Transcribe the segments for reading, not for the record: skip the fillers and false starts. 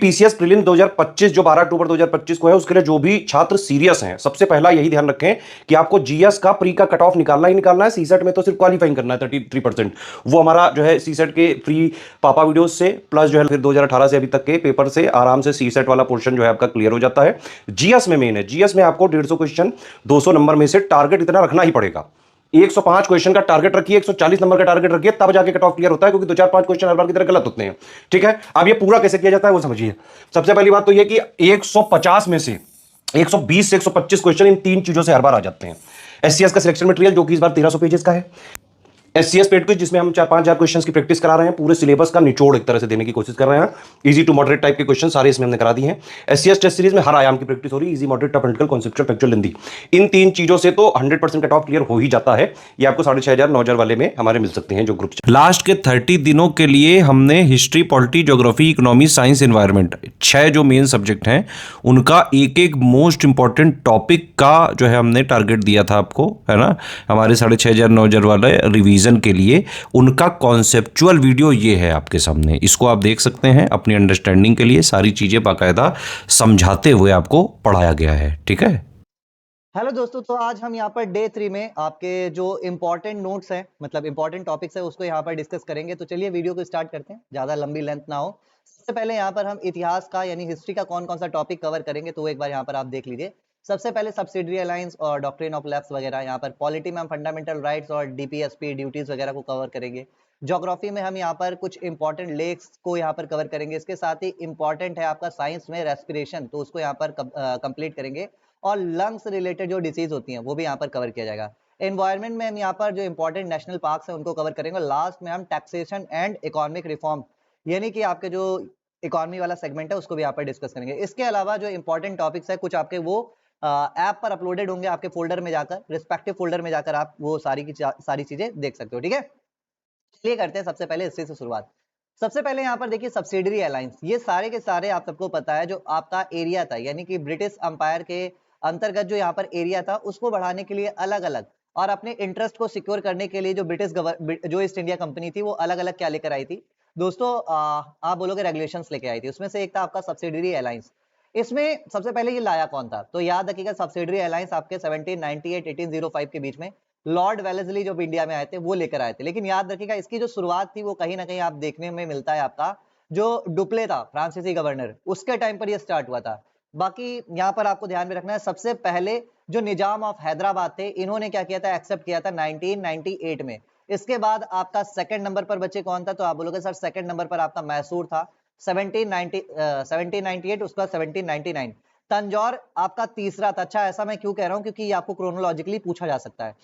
PCS prelim 2025 जो 12 अक्टूबर 2025 को है, उसके लिए जो भी छात्र सीरियस हैं, सबसे पहला यही ध्यान रखें कि आपको जीएस का प्री का कट ऑफ निकालना ही निकालना है। सीसेट में तो सिर्फ क्वालिफाइंग करना है 33%। वो हमारा जो है सीसेट के फ्री पापा वीडियोस से प्लस जो है फिर 2018 से अभी तक के पेपर से आराम से सीसेट वाला पोर्शन जो है आपका क्लियर हो जाता है। जीएस में मेन है, जीएस में आपको 150 क्वेश्चन 200 नंबर में से टारगेट इतना रखना ही पड़ेगा। 105 क्वेश्चन का टारगेट रखिए, 140 नंबर का टारगेट रखिए, तब जाके कट ऑफ क्लियर होता है, क्योंकि 2 4 5 क्वेश्चन हर बार की तरह गलत होते हैं। ठीक है, अब ये पूरा कैसे किया जाता है वो समझिए। सबसे पहली बात तो ये कि 150 में से 120 से 125 क्वेश्चन इन तीन चीजों से हर बार आ जाते हैं। एससीएस का सिलेक्शन मटेरियल जो कि इस बार 1300 पेजेस का है। एससीएस पेड क्विज जिसमें हम 4-5 हजार क्वेश्चंस की प्रैक्टिस करा रहे हैं, पूरे सिलेबस का निचोड़ एक तरह से देने की कोशिश कर रहे हैं। इजी टू मॉडरेट टाइप के क्वेश्चन सारे इसमें हमने करा दिए हैं। एससीएस टेस्ट सीरीज में हर आयाम की प्रैक्टिस हो रही है, easy moderate tough analytical conceptual factual Hindi. इन तीन चीजों से तो 100% कट ऑफ क्लियर हो ही जाता है। ये आपको 6500 9,000 वाले में हमारे मिल सकते हैं जो ग्रुप। लास्ट के 30 दिनों के लिए हमने history, polity, geography, economy, science, environment 6 जो मेन सब्जेक्ट हैं उनका एक एक मोस्ट इंपॉर्टेंट टॉपिक का जो है हमने टारगेट दिया था आपको, है ना, हमारे 6500 9,000 वाले रिवीजन के लिए। उनका कॉन्सेप्चुअल वीडियो ये है आपके सामने, इसको आप देख सकते हैं। अपनी अंडरस्टैंडिंग के लिए सारी चीजें बाकायदा समझाते हुए आपको पढ़ाया गया है। ठीक है। हेलो दोस्तों, तो आज हम यहाँ पर डे 3 में आपके जो इम्पोर्टेंट नोट्स हैं, मतलब इम्पोर्टेंट टॉपिक्स है, उसको यहाँ पर डिस्कस करेंगे। तो चलिए वीडियो को स्टार्ट करते हैं, ज़्यादा लंबी लेंथ ना हो। सबसे पहले यहाँ पर हम इतिहास का यानी हिस्ट्री का कौन कौन सा टॉपिक कवर करेंगे, तो एक बार यहाँ पर आप देख लीजिए। सबसे पहले सब्सिडरी अलायंस और डॉक्ट्रिन ऑफ लैप्स वगैरह। यहाँ पर पॉलिटी में हम फंडामेंटल राइट्स और डीपीएसपी ड्यूटीज वगैरह को कवर करेंगे। ज्योग्राफी में हम यहाँ पर कुछ इंपॉर्टेंट लेक्स को यहाँ पर कवर करेंगे। इसके साथ ही इंपॉर्टेंट है आपका साइंस में रेस्पिरेशन, तो उसको यहाँ पर कंप्लीट करेंगे। और लंग्स रिलेटेड जो डिसीज होती हैं वो भी यहाँ पर कवर किया जाएगा। एनवायरनमेंट में हम यहाँ पर जो इंपॉर्टेंट नेशनल पार्क्स हैं उनको कवर करेंगे। लास्ट में हम टैक्सेशन एंड इकोनॉमिक रिफॉर्म यानी कि आपके जो इकोनॉमी वाला सेगमेंट है उसको भी यहाँ पर डिस्कस करेंगे। इसके अलावा जो इंपॉर्टेंट टॉपिक्स है कुछ आपके वो ऐप पर अपलोडेड होंगे, आपके फोल्डर में जाकर, रिस्पेक्टिव फोल्डर में जाकर आप वो सारी चीजें देख सकते हो। ठीक है, चलिए करते हैं सबसे पहले इससे शुरुआत। सबसे पहले यहाँ पर देखिए सब्सिडरी अलायंस, ये सारे के सारे आप सबको पता है जो आपका एरिया था, यानी कि ब्रिटिश अंपायर के अंतर्गत जो यहाँ पर एरिया था उसको बढ़ाने के लिए अलग अलग और अपने इंटरेस्ट को सिक्योर करने के लिए जो जो ईस्ट इंडिया कंपनी थी वो अलग अलग क्या लेकर आई थी दोस्तों, आप बोलोगे रेगुलेशंस लेके आई थी। उसमें से एक था आपका सब्सिडरी अलायंस। इसमें सबसे पहले ये लाया कौन था, तो याद रखिएगा सब्सिडरी अलायंस आपके 1798 1805 के बीच में लॉर्ड वेलेस्ली जो इंडिया में आए थे वो लेकर आए थे। लेकिन याद रखिएगा इसकी जो शुरुआत थी वो कहीं ना कहीं आप देखने में मिलता है आपका जो डुप्ले था फ्रांसीसी गवर्नर, उसके टाइम पर ये स्टार्ट हुआ था। बाकी यहाँ पर आपको ध्यान में रखना है सबसे पहले जो निजाम ऑफ हैदराबाद थे इन्होंने क्या किया था, एक्सेप्ट किया था 1998 में। इसके बाद आपका सेकंड नंबर पर बच्चे कौन था, तो आप बोलोगे सर सेकंड नंबर पर आपका मैसूर था 1798, उसके बाद 1799। तंजौर आपका तीसरा था। अच्छा, ऐसा मैं क्यों कह रहा हूं, क्योंकि ये आपको क्रोनोलॉजिकली पूछा जा सकता है।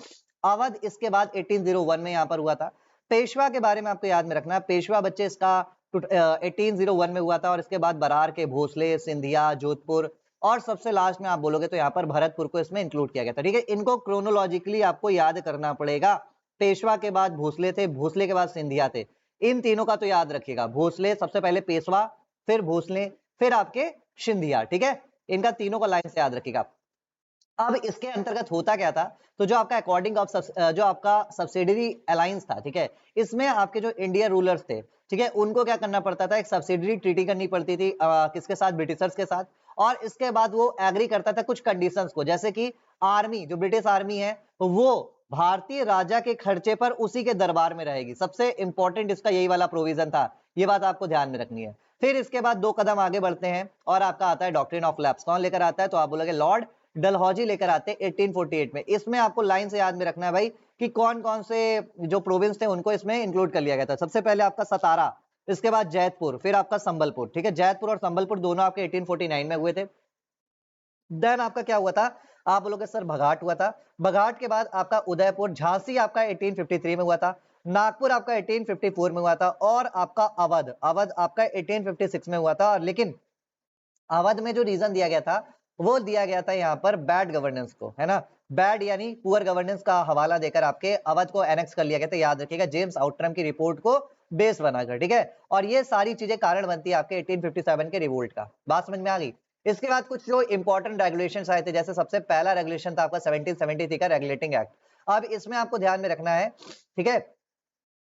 अवध इसके बाद 1801 में यहाँ पर हुआ था। पेशवा के बारे में आपको याद में रखना है, पेशवा बच्चे इसका 1801 में हुआ था। और इसके बाद बरार के भोसले, सिंधिया, जोधपुर और सबसे लास्ट में आप बोलोगे तो यहाँ पर भरतपुर को इसमें इंक्लूड किया गया था। ठीक है, इनको क्रोनोलॉजिकली आपको याद करना पड़ेगा। पेशवा के बाद भोसले थे, भोसले के बाद सिंधिया थे, इन तीनों का तो याद रखिएगा। भोसले सबसे पहले, पेशवा, फिर भोसले, फिर आपके सिंधिया। ठीक है, इनका तीनों का लाइन से याद रखिएगा। अब इसके अंतर्गत होता क्या था, तो जो आपका अकॉर्डिंग ऑफ जो आपका सब्सिडरी अलायंस था, ठीक है, इसमें आपके जो इंडियन रूलर्स थे, ठीक है, उनको क्या करना पड़ता था, एक सब्सिडरी ट्रीटी करनी पड़ती थी किसके साथ, ब्रिटिशर्स के साथ। और इसके बाद वो एग्री करता था कुछ कंडीशंस को, जैसे कि आर्मी, जो ब्रिटिश आर्मी है वो भारतीय राजा के खर्चे पर उसी के दरबार में रहेगी। सबसे इंपॉर्टेंट इसका यही वाला प्रोविजन था, ये बात आपको ध्यान में रखनी है। फिर इसके बाद 2 कदम आगे बढ़ते हैं और आपका आता है डॉक्ट्रिन ऑफ लैप्स। कौन लेकर आता है, तो आप बोलोगे लॉर्ड डलहौजी लेकर आते हैं 1848 में। इसमें आपको लाइन से याद में रखना है भाई कि कौन कौन से जो प्रोविंस थे उनको इसमें इंक्लूड कर लिया गया था। सबसे पहले आपका सतारा, इसके बाद जैतपुर, फिर आपका संबलपुर। ठीक है, जैतपुर और संबलपुर दोनों आपके 1849 में हुए थे। देन आपका क्या हुआ था, आप बोलोगे सर बघाट हुआ था। बघाट के बाद आपका उदयपुर, झांसी आपका 1853 में हुआ था। नागपुर आपका 1854 में हुआ था। और आपका अवध, अवध आपका 1856 में हुआ था। लेकिन अवध में जो रीजन दिया गया था वो दिया गया था यहाँ पर बैड गवर्नेंस को, है ना, बैड यानी पुअर गवर्नेंस का हवाला देकर आपके अवध को एनेक्स कर लिया गया था। याद रखिएगा जेम्स आउटरम की रिपोर्ट को बेस बनाकर। ठीक है, और ये सारी चीजें कारण बनती है आपके 1857 के रिवोल्ट का। बात समझ में आ गई। इसके बाद कुछ जो इंपॉर्टेंट रेगुलेशंस आए थे, जैसे सबसे पहला रेगुलेशन था आपका 1773 का रेगुलेटिंग एक्ट। अब इसमें आपको ध्यान में रखना है, ठीक है,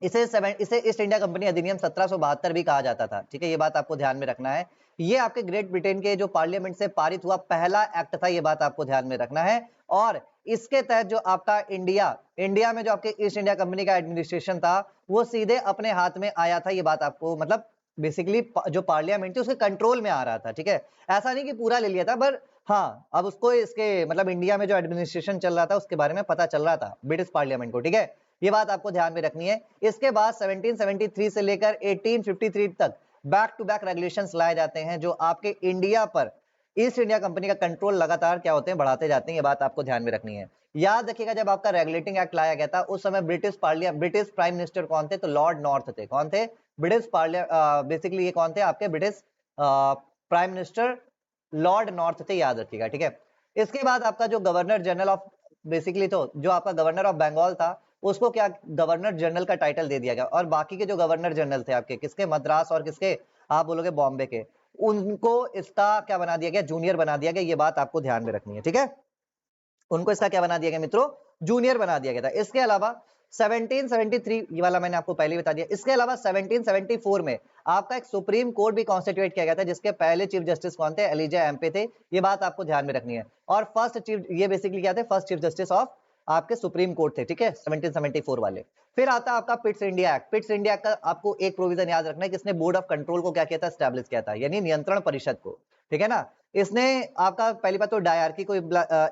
इसे ईस्ट इंडिया कंपनी अधिनियम 1772 भी कहा जाता था। ठीक है, ये बात आपको ध्यान में रखना है। ये आपके ग्रेट ब्रिटेन के जो पार्लियामेंट से पारित हुआ पहला एक्ट था, ये बात आपको ध्यान में रखना है। और इसके तहत जो आपका इंडिया में जो आपके ईस्ट इंडिया कंपनी का एडमिनिस्ट्रेशन था वो सीधे अपने हाथ में आया था। ये बात आपको मतलब बेसिकली जो पार्लियामेंट थी उसके कंट्रोल में आ रहा था, ठीक है। ऐसा नहीं कि पूरा ले लिया था, पर हाँ अब उसको इसके मतलब इंडिया में जो एडमिनिस्ट्रेशन चल रहा था उसके बारे में पता चल रहा था ब्रिटिश पार्लियामेंट को, ठीक है। ये बात आपको ध्यान में रखनी है। इसके बाद 1773 से लेकर 1853 तक बैक टू बैक रेगुलेशंस लाए जाते हैं जो आपके इंडिया पर ईस्ट इंडिया कंपनी का कंट्रोल लगातार क्या होते हैं, बढ़ाते जाते हैं। ये बात आपको ध्यान में रखनी है। याद रखिएगा जब आपका रेगुलेटिंग एक्ट लाया गया था उस समय ब्रिटिश प्राइम मिनिस्टर कौन थे, तो लॉर्ड नॉर्थ थे। कौन थे? ब्रिटिश बेसिकली ये कौन थे आपके British prime minister Lord north थे, याद रखिएगा, ठीक है। इसके बाद आपका जो गवर्नर जनरल ऑफ बेसिकली तो जो आपका गवर्नर ऑफ बंगाल था उसको क्या गवर्नर जनरल का टाइटल दे दिया गया, और बाकी के जो गवर्नर जनरल थे आपके किसके, मद्रास और किसके, आप बोलोगे बॉम्बे के, उनको इसका क्या बना दिया गया, जूनियर बना दिया गया। ये बात आपको ध्यान में रखनी है, ठीक है। उनको इसका क्या बना दिया गया मित्रों, जूनियर बना दिया गया था। इसके अलावा 1773 ये वाला मैंने आपको पहले बता दिया। इसके अलावा 1774 में आपका एक सुप्रीम कोर्ट भी कॉन्स्टिट्यूट किया गया था जिसके पहले चीफ जस्टिस कौन थे, एलिजा एम्पे थे। ये बात आपको ध्यान में रखनी है। और फर्स्ट चीफ, ये बेसिकली क्या थे, फर्स्ट चीफ जस्टिस ऑफ आपके सुप्रीम कोर्ट थे, ठीक है, 1774 वाले। फिर आता है आपका Pitt's India act. Pitt's India का आपको एक प्रोविजन याद रखना है कि इसने बोर्ड ऑफ कंट्रोल को क्या किया था, स्टैब्लिश किया था, यानी नियंत्रण परिषद को, ठीक है ना। इसने आपका पहली बात तो डायरकी को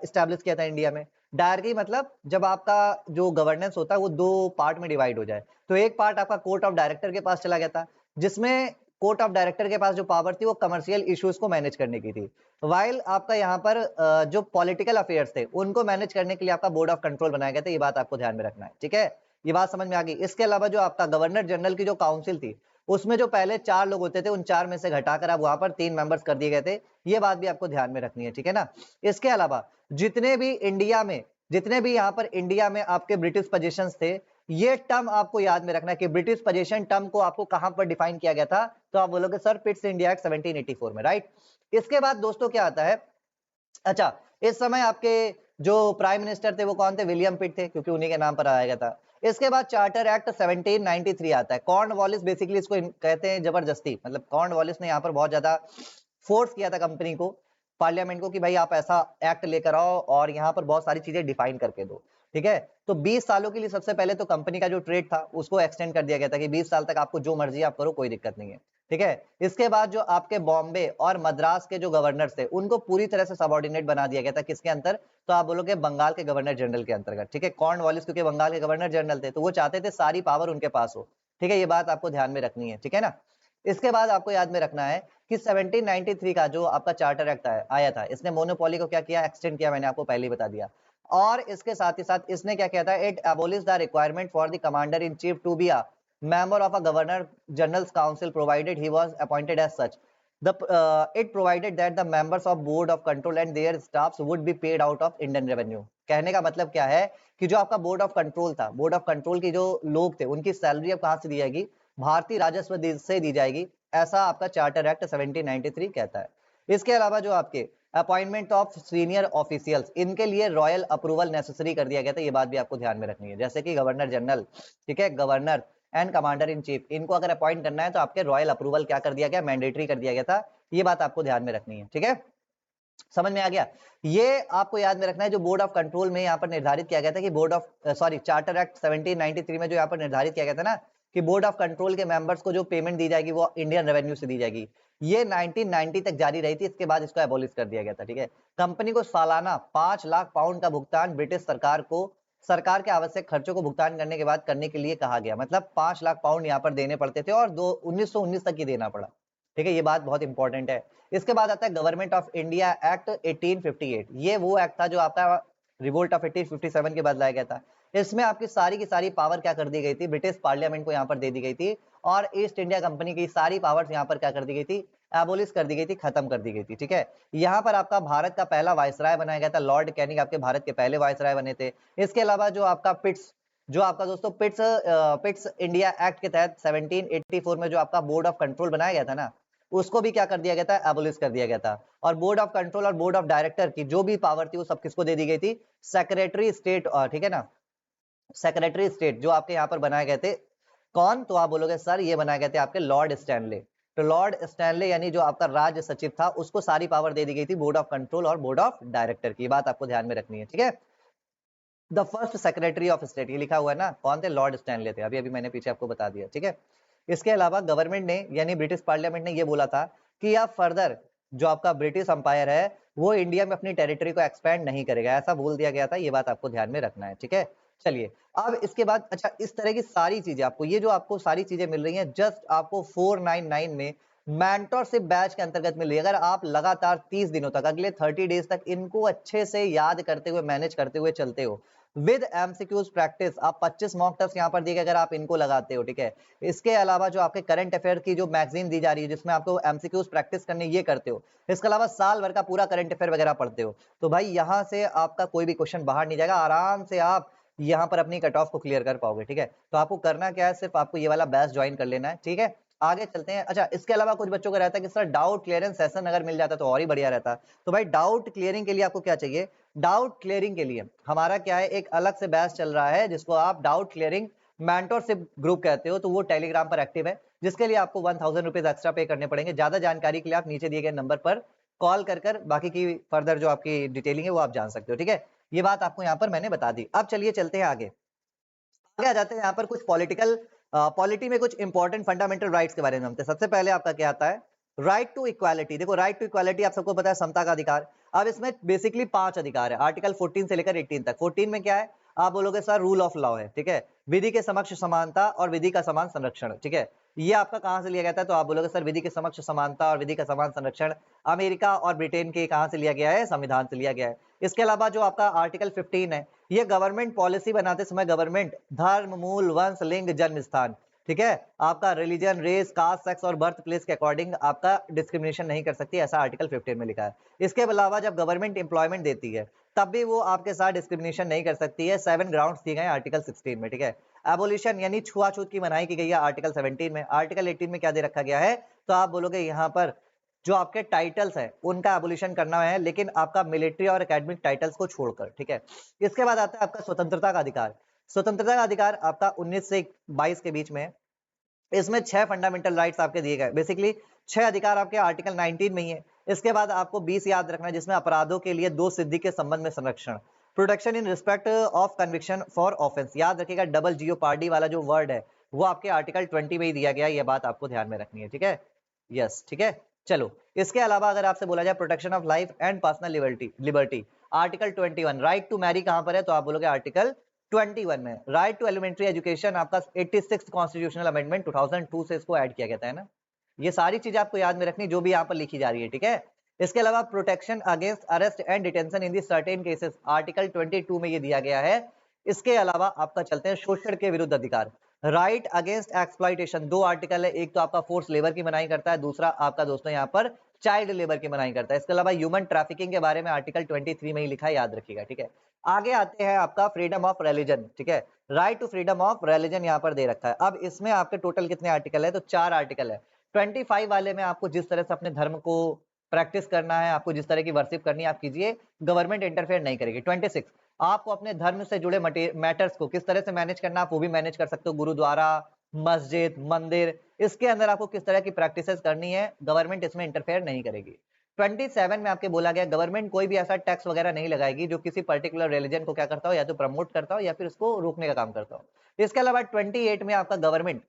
स्टैब्लिश किया था इंडिया में। डायरकी मतलब जब आपका जो गवर्नेंस होता है वो दो पार्ट में डिवाइड हो जाए, तो एक पार्ट आपका कोर्ट ऑफ डायरेक्टर के पास चला गया था, जिसमें कोर्ट ऑफ डायरेक्टर के पास जो पावर थी वो कमर्शियल इश्यूज को मैनेज करने की थी। वाइल आपका यहाँ पर जो पॉलिटिकल अफेयर्स थे उनको मैनेज करने के लिए आपका बोर्ड ऑफ कंट्रोल बनाया गया था। ये बात आपको ध्यान में रखना है, ठीक है। ये बात समझ में आ गई। इसके अलावा जो आपका गवर्नर जनरल की जो काउंसिल थी उसमें जो पहले 4 लोग होते थे उन 4 में से घटाकर अब वहां पर 3 मेंबर्स कर दिए गए थे। ये बात भी आपको ध्यान में रखनी है, ठीक है ना। इसके अलावा जितने भी यहाँ पर इंडिया में आपके ब्रिटिश पोजीशंस थे, ये टर्म आपको याद में रखना है कि ब्रिटिश पोजीशन टर्म को आपको कहां पर डिफाइन किया गया था, तो आप बोलोगे सर पिट्स इंडिया एक्ट 1784 में, राइट। इसके बाद दोस्तों क्या आता है, अच्छा इस समय आपके जो प्राइम मिनिस्टर थे वो कौन थे, विलियम पिट थे, क्योंकि उन्हीं के नाम पर आया गया था। इसके बाद चार्टर एक्ट 1793 आता है। कॉर्नवालिस बेसिकली इसको कहते हैं जबरदस्ती, मतलब कॉर्नवालिस ने यहाँ पर बहुत ज्यादा फोर्स किया था कंपनी को, पार्लियामेंट को, कि भाई आप ऐसा एक्ट लेकर आओ और यहाँ पर बहुत सारी चीजें डिफाइन करके दो, ठीक है। तो 20 सालों के लिए सबसे पहले तो कंपनी का जो ट्रेड था उसको एक्सटेंड कर दिया गया था कि 20 साल तक आपको जो मर्जी आप करो, कोई दिक्कत नहीं है, ठीक है। इसके बाद जो आपके बॉम्बे और मद्रास के जो गवर्नर्स थे उनको पूरी तरह से सबऑर्डिनेट बना दिया गया था, किसके अंतर, तो आप बोलोगे बंगाल के गवर्नर जनरल के अंतर्गत, ठीक है। कॉर्नवालिस क्योंकि बंगाल के गवर्नर जनरल थे तो वो चाहते थे सारी पावर उनके पास हो, ठीक है। ये बात आपको ध्यान में रखनी है, ठीक है ना। इसके बाद आपको याद में रखना है कि 1793 का जो आपका चार्टर एक्ट आया था, इसने मोनोपोली को क्या किया, एक्सटेंड किया, मैंने आपको पहले ही बता दिया। और इसके साथ ही साथ इसने क्या किया था, it abolish the requirement for the commander in chief to be a member of a governor general's council provided he was appointed as such. It provided that the members of board of control and their staffs would be paid out of Indian revenue. कहने का मतलब क्या है कि जो आपका board of control था, board of control के जो लोग थे उनकी सैलरी अब कहां से दी जाएगी, भारतीय राजस्व से दी जाएगी, ऐसा आपका चार्टर एक्ट 1793 कहता है। इसके अलावा जो आपके अपॉइंटमेंट ऑफ सीनियर ऑफिशियल्स, इनके लिए रॉयल अप्रूवल नेसेसरी कर दिया गया था। ये बात भी आपको ध्यान में रखनी है, जैसे कि गवर्नर जनरल, ठीक है, governor and commander in chief, इनको अगर अपॉइंट करना है तो आपके रॉयल अप्रूवल क्या कर दिया गया, मैंडेटरी कर दिया गया था। ये बात आपको ध्यान में रखनी है, ठीक है, समझ में आ गया। ये आपको याद में रखना है जो बोर्ड ऑफ कंट्रोल में यहाँ पर निर्धारित किया गया था कि चार्टर एक्ट 1793 में जो यहाँ पर निर्धारित किया गया था ना कि बोर्ड ऑफ कंट्रोल के मेंबर्स को जो पेमेंट दी जाएगी वो इंडियन रेवेन्यू से दी जाएगी, ये 1990 तक जारी रही थी। इसके बाद इसको एबोलिश कर दिया गया था, ठीक है। कंपनी को सालाना 5 लाख पाउंड का भुगतान ब्रिटिश सरकार को सरकार के आवश्यक खर्चों को भुगतान करने के बाद करने के लिए कहा गया, मतलब 5 लाख पाउंड यहाँ पर देने पड़ते थे और 1919 तक ही देना पड़ा, ठीक है। ये बात बहुत इंपॉर्टेंट है। इसके बाद आता है गवर्नमेंट ऑफ इंडिया एक्ट 1858। ये वो एक्ट था जो आपका रिवोल्ट ऑफ 1857 के बाद लाया गया था। इसमें आपकी सारी की सारी पावर क्या कर दी गई थी, ब्रिटिश पार्लियामेंट को यहाँ पर दे दी गई थी, और ईस्ट इंडिया कंपनी की सारी पावर्स यहाँ पर क्या कर दी गई थी, एबोलिश कर दी गई थी, खत्म कर दी गई थी, ठीक है। यहाँ पर आपका भारत का पहला वायसराय बनाया गया था, लॉर्ड कैनिंग आपके भारत के पहले वायसराय बने थे। इसके अलावा जो आपका जो आपका दोस्तों पिट्स इंडिया एक्ट के तहत 1784 में जो आपका बोर्ड ऑफ कंट्रोल बनाया गया था ना, उसको भी क्या कर दिया गया था, एबोलिश कर दिया गया था। और बोर्ड ऑफ कंट्रोल और बोर्ड ऑफ डायरेक्टर की जो भी पावर थी वो सब किसको दे दी गई थी, सेक्रेटरी स्टेट, ठीक है ना, सेक्रेटरी स्टेट जो आपके यहाँ पर बनाए गए थे, कौन, तो आप बोलोगे सर ये बनाए गए थे आपके लॉर्ड स्टैनले, तो लॉर्ड स्टैनले यानी जो आपका राज्य सचिव था उसको सारी पावर दे दी गई थी बोर्ड ऑफ कंट्रोल और बोर्ड ऑफ डायरेक्टर की। बात आपको ध्यान में रखनी है, ठीक है। The first secretary of state, ये लिखा हुआ है ना, कौन थे? लॉर्ड स्टैनले थे। अभी अभी मैंने पीछे आपको बता दिया, ठीक है। इसके अलावा गवर्नमेंट ने यानी ब्रिटिश पार्लियामेंट ने ये बोला था कि आप फर्दर जो आपका ब्रिटिश अंपायर है वो इंडिया में अपनी टेरिटरी को एक्सपेंड नहीं करेगा, ऐसा बोल दिया गया था। ये बात आपको ध्यान में रखना है, ठीक है। चलिए अब इसके बाद, अच्छा, इस तरह की सारी चीजें आपको, ये जो आपको सारी चीजें मिल रही हैं जस्ट आपको 499 में मेंटरशिप बैच के अंतर्गत मिल रही है। अगर आप लगातार 30 दिनों तक, अगले 30 डेज तक इनको अच्छे से याद करते हुए, मैनेज करते हुए चलते हो विद एमसीक्यूज प्रैक्टिस, आप 25 मॉक टेस्ट यहाँ पर दिए गए, अगर आप इनको लगाते हो, ठीक है। इसके अलावा जो आपके करंट अफेयर की जो मैगजीन दी जा रही है जिसमें आपको एमसीक्यूज प्रैक्टिस करनी, ये करते हो। इसके अलावा साल भर का पूरा करंट अफेयर वगैरह पढ़ते हो, तो भाई यहाँ से आपका कोई भी क्वेश्चन बाहर नहीं जाएगा, आराम से आप यहाँ पर अपनी कट ऑफ को क्लियर कर पाओगे, ठीक है। तो आपको करना क्या है, सिर्फ आपको ये वाला बैच ज्वाइन कर लेना है, ठीक है। आगे चलते हैं। अच्छा, इसके अलावा कुछ बच्चों को रहता है कि सर डाउट क्लियरेंस सेशन अगर मिल जाता तो और ही बढ़िया रहता। तो भाई डाउट क्लियरिंग के लिए आपको क्या चाहिए? डाउट क्लियरिंग के लिए हमारा क्या है, एक अलग से बैच चल रहा है जिसको आप डाउट क्लियरिंग मेंटरशिप ग्रुप कहते हो। तो वो टेलीग्राम पर एक्टिव है, जिसके लिए आपको 1000 रुपीज एक्स्ट्रा पे करने पड़ेंगे। ज्यादा जानकारी के लिए आप नीचे दिए गए नंबर पर कॉल कर बाकी की फर्दर जो आपकी डिटेलिंग है वो आप जान सकते हो, ठीक है। ये बात आपको यहाँ पर मैंने बता दी। अब चलिए चलते हैं आगे। आगे आ जाते हैं यहाँ पर कुछ पॉलिटिकल पॉलिटी में कुछ इंपॉर्टेंट फंडामेंटल राइट्स के बारे में जानते हैं। सबसे पहले आपका क्या आता है? Right to equality. देखो, राइट टू इक्वालिटी आप सबको पता है, समता का अधिकार। अब इसमें बेसिकली 5 अधिकार है, आर्टिकल 14 से लेकर 18 तक। 14 में क्या है? आप बोलोगे सर रूल ऑफ लॉ है, ठीक है। विधि के समक्ष समानता और विधि का समान संरक्षण, ठीक है। ये आपका कहां से लिया गया था? तो आप बोलोगे सर विधि के समक्ष समानता और विधि का समान संरक्षण अमेरिका और ब्रिटेन के कहां से लिया गया है? संविधान से लिया गया है। इसके अलावा जो आपका आर्टिकल 15 है, ये गवर्नमेंट पॉलिसी बनाते समय गवर्नमेंट धर्म, मूल, वंश, लिंग, जन्म स्थान, ठीक है, आपका रिलीजन, रेस, कास्ट, सेक्स और बर्थ प्लेस के अकॉर्डिंग आपका डिस्क्रिमिनेशन नहीं कर सकती, ऐसा आर्टिकल 15 में लिखा है। इसके अलावा जब गवर्नमेंट एम्प्लॉयमेंट देती है तब भी वो आपके साथ डिस्क्रिमिनेशन नहीं कर सकती है। 7 ग्राउंड्स दिए गए आर्टिकल 16 में, ठीक है। एबोलिशन यानी छुआछूत की मनाही की गई है आर्टिकल 17 में। आर्टिकल 18 में क्या दे रखा गया है? तो आप बोलोगे यहाँ पर जो आपके टाइटल्स हैं उनका एबोलिशन करना है, लेकिन आपका मिलिट्री और एकेडमिक टाइटल्स को छोड़कर, ठीक है। इसके बाद आता है आपका स्वतंत्रता का अधिकार। स्वतंत्रता का अधिकार आपका 19 से 22 के बीच में है। इसमें 6 फंडामेंटल राइट्स आपके दिए गए, बेसिकली 6 अधिकार आपके आर्टिकल 19 में ही है। इसके बाद आपको 20 याद रखना है, जिसमें अपराधों के लिए 2 सिद्धि के संबंध में संरक्षण, protection in respect of conviction for offence. याद रखिएगा, डबल जियोपार्डी वाला जो वर्ड है वो आपके आर्टिकल 20 में ही दिया गया है, ये बात आपको ध्यान में रखनी है, ठीक है। यस, ठीक है। चलो, इसके अलावा अगर आपसे बोला जाए protection of life and personal liberty, article 21। Right to marry कहां पर है? तो आप बोलोगे आर्टिकल 21 में। राइट टू एलिमेंट्री एजुकेशन आपका 86 कॉन्स्टिट्यूशनल अमेंडमेंट 2002 से इसको ऐड किया गया था, है ना। ये सारी चीजें आपको याद में रखनी जो भी यहाँ पर लिखी जा रही है, ठीक है। इसके अलावा protection against arrest and detention in the certain cases, article 22 में ये दिया गया है। इसके अलावा आपका चलते हैं शोषण के विरुद्ध अधिकार, राइट अगेंस्ट एक्सप्लॉइटेशन। 2 आर्टिकल है, एक तो आपका फोर्स लेबर की मनाही करता है, दूसरा आपका दोस्तों यहाँ पर चाइल्ड लेबर की मनाही करता है। इसके अलावा ह्यूमन ट्रैफिकिंग के बारे में आर्टिकल 23 में ही लिखा है, याद रखिएगा, ठीक है। आगे आते हैं आपका फ्रीडम ऑफ रिलीजन, ठीक है। Right to freedom of religion यहाँ पर दे रखा है। अब इसमें आपके टोटल कितने आर्टिकल है? तो 4 आर्टिकल है। 25 वाले में आपको जिस तरह से अपने धर्म को प्रैक्टिस करना है, आपको जिस तरह की वर्शिप करनी है आप कीजिए, गवर्नमेंट इंटरफेयर नहीं करेगी। 26 आपको अपने धर्म से जुड़े मैटर्स को किस तरह से मैनेज करना आप वो भी मैनेज कर सकते हो, गुरुद्वारा, मस्जिद, मंदिर, इसके अंदर आपको किस तरह की प्रैक्टिसेस करनी है, गवर्नमेंट इसमें इंटरफेयर नहीं करेगी। 27 में आपके बोला गया गवर्नमेंट कोई भी ऐसा टैक्स वगैरह नहीं लगाएगी जो किसी पर्टिकुलर रिलीजन को क्या करता हो, या तो प्रमोट करता हो या फिर उसको रोकने का काम करता हो। इसके अलावा 28 में आपका गवर्नमेंट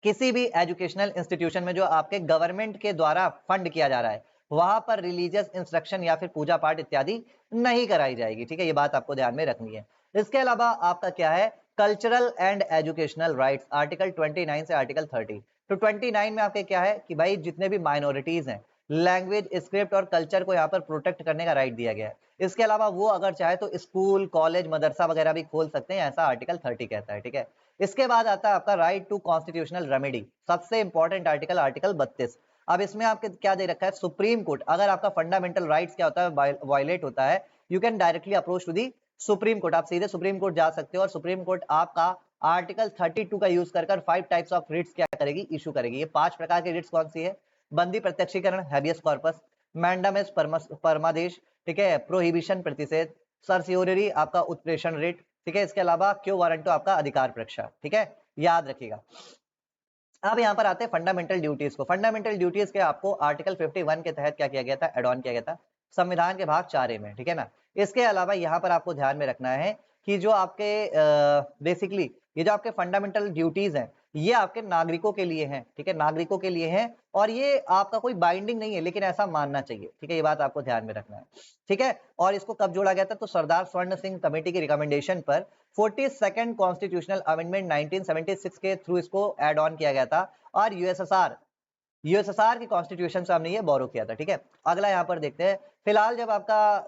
किसी भी एजुकेशनल इंस्टीट्यूशन में जो आपके गवर्नमेंट के द्वारा फंड किया जा रहा है वहां पर रिलीजियस इंस्ट्रक्शन या फिर पूजा पाठ इत्यादि नहीं कराई जाएगी, ठीक है। ये बात आपको ध्यान में रखनी है। इसके अलावा आपका क्या है? Cultural and educational rights, article 29 से आर्टिकल 30। तो 29 में आपके क्या है कि भाई जितने भी माइनॉरिटीज हैं, लैंग्वेज, स्क्रिप्ट और कल्चर को यहाँ पर प्रोटेक्ट करने का राइट दिया गया है। इसके अलावा वो अगर चाहे तो स्कूल, कॉलेज, मदरसा वगैरह भी खोल सकते हैं, ऐसा आर्टिकल 30 कहता है, ठीक है। इसके बाद आता है आपका राइट टू कॉन्स्टिट्यूशनल रेमेडी, सबसे इंपॉर्टेंट आर्टिकल, आर्टिकल 32। अब इसमें आपके क्या दे रखा है? सुप्रीम कोर्ट, अगर आपका फंडामेंटल राइट्स क्या होता है वायलेट होता है, you can directly approach to the supreme court. आप सीधे सुप्रीम कोर्ट जा सकते हो और सुप्रीम कोर्ट आपका आर्टिकल 32 का यूज कर 5 टाइप्स ऑफ रिट्स क्या करेगी? इशू करेगी। ये 5 प्रकार की रिट्स कौन सी है? बंदी प्रत्यक्षीकरण, हैबियस कॉर्पस, मैंडामेस परमादेश, ठीक है, प्रोहिबिशन प्रतिषेध, सर्सियोररी आपका उत्प्रेषण रिट, ठीक है। इसके अलावा क्यों वारंटो आपका अधिकार परीक्षा, ठीक है, याद रखिएगा। अब यहाँ पर आते हैं फंडामेंटल ड्यूटीज को। फंडामेंटल ड्यूटीज के आपको आर्टिकल 51 के तहत क्या किया गया था, एड ऑन किया गया था संविधान के भाग 4A में, ठीक है ना। इसके अलावा यहाँ पर आपको ध्यान में रखना है कि जो आपके बेसिकली ये जो आपके फंडामेंटल ड्यूटीज हैं ये आपके नागरिकों के लिए हैं, ठीक है, नागरिकों के लिए हैं, और ये आपका कोई बाइंडिंग नहीं है, लेकिन ऐसा मानना चाहिए, ठीक है, ये बात आपको ध्यान में रखना है, ठीक है। और इसको कब जोड़ा गया था, तो सरदार स्वर्ण सिंह कमेटी की रिकमेंडेशन पर 42nd कॉन्स्टिट्यूशनल अमेंडमेंट 1976 के थ्रू इसको एड ऑन किया गया था, और यूएसएसआर की कॉन्स्टिट्यूशन से हमने ये बोरो किया था, ठीक है। अगला यहाँ पर देखते हैं, फिलहाल जब आपका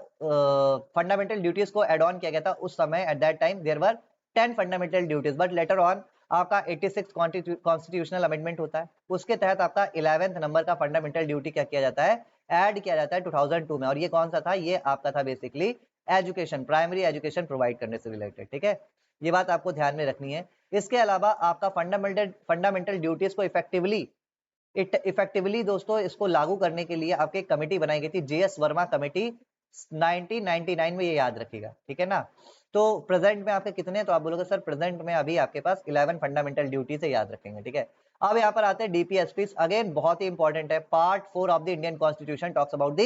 फंडामेंटल ड्यूटीज को एड ऑन किया गया था उस समय at that time there were 10 fundamental duties, but later on आपका 86 कॉन्स्टिट्यूशनल अमेंडमेंट होता है, उसके तहत आपका 11th नंबर का फंडामेंटल ड्यूटी क्या किया जाता है, ऐड किया जाता है 2002 में। और ये कौन सा था, ये आपका था basically education, primary education provide करने से रिलेटेड, ठीक है, ये बात आपको ध्यान में रखनी है। इसके अलावा आपका फंडामेंटल ड्यूटीज को इफेक्टिवली दोस्तों इसको लागू करने के लिए आपकी एक कमेटी बनाई गई थी, जेएस वर्मा कमेटी 1999 में, ये याद रखिएगा, ठीक है ना। तो प्रेजेंट में आपके कितने, तो आप बोलोगे सर प्रेजेंट में अभी आपके पास 11 फंडामेंटल ड्यूटी से याद रखेंगे, ठीक है। अब यहाँ पर आते हैं डीपीएसपी, अगेन बहुत ही इंपॉर्टेंट है, part 4 of the Indian constitution talks about the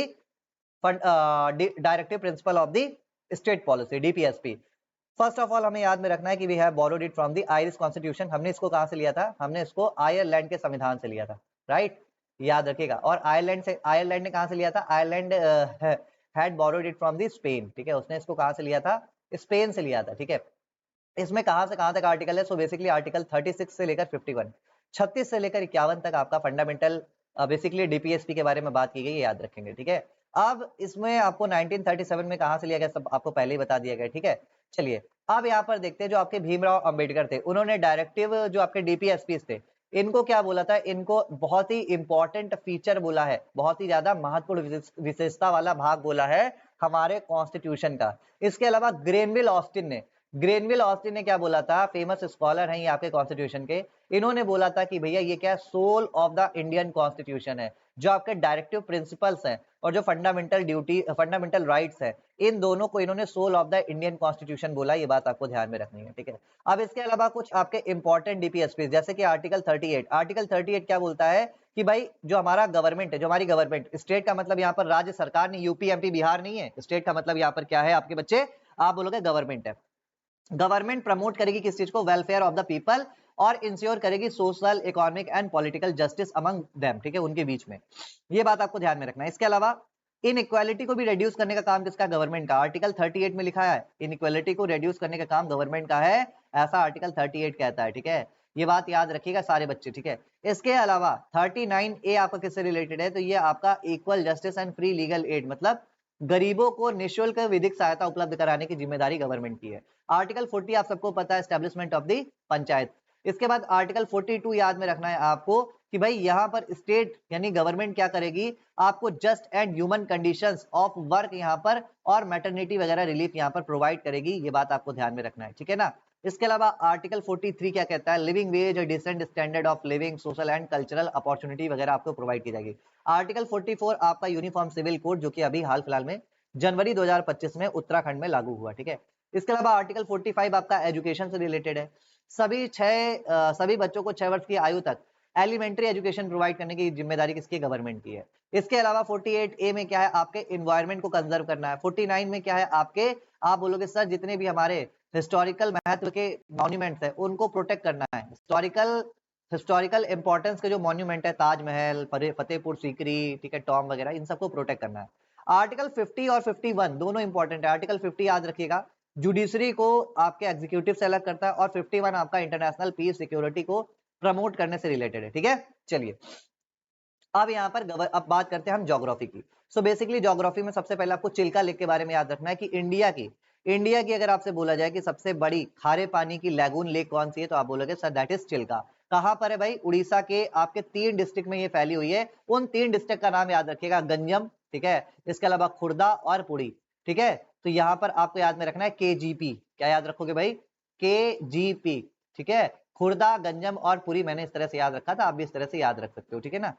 directive principle of the state policy, DPSP. First of all हमें याद में रखना है कि we have borrowed it from the Irish constitution, हमने इसको कहां से लिया था, हमने इसको आयरलैंड के संविधान से लिया था, राइट, याद रखिएगा। और आयरलैंड ने कहां से लिया था, Ireland had borrowed it from the Spain, ठीक है, उसने इसको कहां से लिया था, स्पेन से लिया था, ठीक है। इसमें कहां से कहां तक आर्टिकल है, सो बेसिकली आर्टिकल 36 से लेकर 51, 36 से लेकर 51 तक आपका फंडामेंटल बेसिकली डीपीएसपी के बारे में बात की गई, याद रखेंगे, ठीक है। अब इसमें आपको 1937 में कहां से लिया गया, सब आपको पहले ही बता दिया गया, ठीक है। चलिए अब यहाँ पर देखते हैं, जो आपके भीमराव अंबेडकर थे, उन्होंने डायरेक्टिव जो आपके डीपीएसपी थे इनको क्या बोला था, इनको बहुत ही इंपॉर्टेंट फीचर बोला है, बहुत ही ज्यादा महत्वपूर्ण विशेषता वाला भाग बोला है हमारे कॉन्स्टिट्यूशन का। इसके अलावा ग्रेनविल ऑस्टिन ने क्या बोला था, फेमस स्कॉलर हैं ये आपके कॉन्स्टिट्यूशन के, इन्होंने बोला था कि भैया ये क्या soul of the Indian constitution है, जो आपके डायरेक्टिव प्रिंसिपल्स हैं और जो फंडामेंटल राइट्स है, इन दोनों को इन्होंने soul of the Indian constitution बोला, ये बात आपको ध्यान में रखनी है, ठीक है। अब इसके अलावा कुछ आपके इंपॉर्टेंट डीपीएसपी जैसे कि आर्टिकल 38 क्या बोलता है कि भाई जो हमारा गवर्नमेंट है, जो हमारी गवर्नमेंट, स्टेट का मतलब यहाँ पर राज्य सरकार नहीं, यूपी एमपी बिहार नहीं है, स्टेट का मतलब यहाँ पर क्या है आपके बच्चे, आप बोलोगे गवर्नमेंट है। गवर्नमेंट प्रमोट करेगी किस चीज को, वेलफेयर ऑफ द पीपल, और इंश्योर करेगी social economic and political justice among them, ठीक है, उनके बीच में, ये बात आपको ध्यान में रखना है। इसके अलावा इनइक्वालिटी को भी रिड्यूस करने का काम किसका, गवर्नमेंट का। आर्टिकल 38 में लिखा है इनइक्वालिटी को रिड्यूस करने का काम गवर्नमेंट का है, ऐसा आर्टिकल 38 कहता है, ठीक है, ये बात याद रखिएगा सारे बच्चे, ठीक है। इसके अलावा 39A आपका किससे रिलेटेड है, तो ये आपका equal justice and free legal aid, मतलब गरीबों को निःशुल्क विधिक सहायता उपलब्ध कराने की जिम्मेदारी गवर्नमेंट की है। आर्टिकल 40 आप सबको पता है, एस्टेब्लिशमेंट ऑफ द पंचायत। इसके बाद आर्टिकल 42 याद में रखना है आपको कि भाई यहाँ पर स्टेट यानी गवर्नमेंट क्या करेगी, आपको just and human conditions of work यहाँ पर और मैटरनिटी वगैरह रिलीफ यहाँ पर प्रोवाइड करेगी, ये बात आपको ध्यान में रखना है, ठीक है ना। इसके अलावा आर्टिकल 43 क्या कहता है, living wage, decent standard of living, social and cultural opportunity वगैरह आपको प्रोवाइड की जाएगी। आर्टिकल 44 आपका यूनिफॉर्म सिविल कोड, जो कि अभी हाल फिलहाल में जनवरी 2025 में उत्तराखंड में लागू हुआ, ठीक है। इसके अलावा आर्टिकल 45 आपका एजुकेशन से रिलेटेड है, सभी बच्चों को 6 वर्ष की आयु तक एलिमेंट्री एजुकेशन प्रोवाइड करने की जिम्मेदारी किसकी, गवर्नमेंट की है। इसके अलावा 48A में क्या है, आपके एनवायरनमेंट को कंजर्व करना है। 49 में क्या है आपके, आप बोलोगे सर जितने भी हमारे हिस्टोरिकल महत्व के मॉन्यूमेंट्स है उनको प्रोटेक्ट करना है। हिस्टोरिकल इंपॉर्टेंस के जो मॉन्यूमेंट है, ताजमहल, फतेहपुर सीकरी, ठीक है, टॉम वगैरह, इन सबको प्रोटेक्ट करना है। आर्टिकल 50 और 51 दोनों इंपॉर्टेंट है। आर्टिकल 50 याद रखिएगा, जुडिशरी को आपके एग्जीक्यूटिव से अलग करता है, और 51 आपका इंटरनेशनल पीस सिक्योरिटी को प्रमोट करने से रिलेटेड है, ठीक है। चलिए अब यहाँ पर अब बात करते हैं हम ज्योग्राफी की। सो बेसिकली ज्योग्राफी में सबसे पहले आपको चिल्का लेक के बारे में याद रखना है कि इंडिया की अगर आपसे बोला जाए कि सबसे बड़ी खारे पानी की लैगून लेक कौन सी है, तो आप बोलोगे सर दैट इज चिल्का। कहां पर है भाई, उड़ीसा के आपके 3 डिस्ट्रिक्ट में ये फैली हुई है। उन 3 डिस्ट्रिक्ट का नाम याद रखिएगा, गंजम, ठीक है, इसके अलावा खुर्दा और पुरी, ठीक है। तो यहाँ पर आपको याद में रखना है KGP, क्या याद रखोगे भाई, KGP, ठीक है। खुर्दा, गंजम और पुरी मैंने इस तरह से याद रखा था, आप भी इस तरह से याद रख सकते हो, ठीक है ना,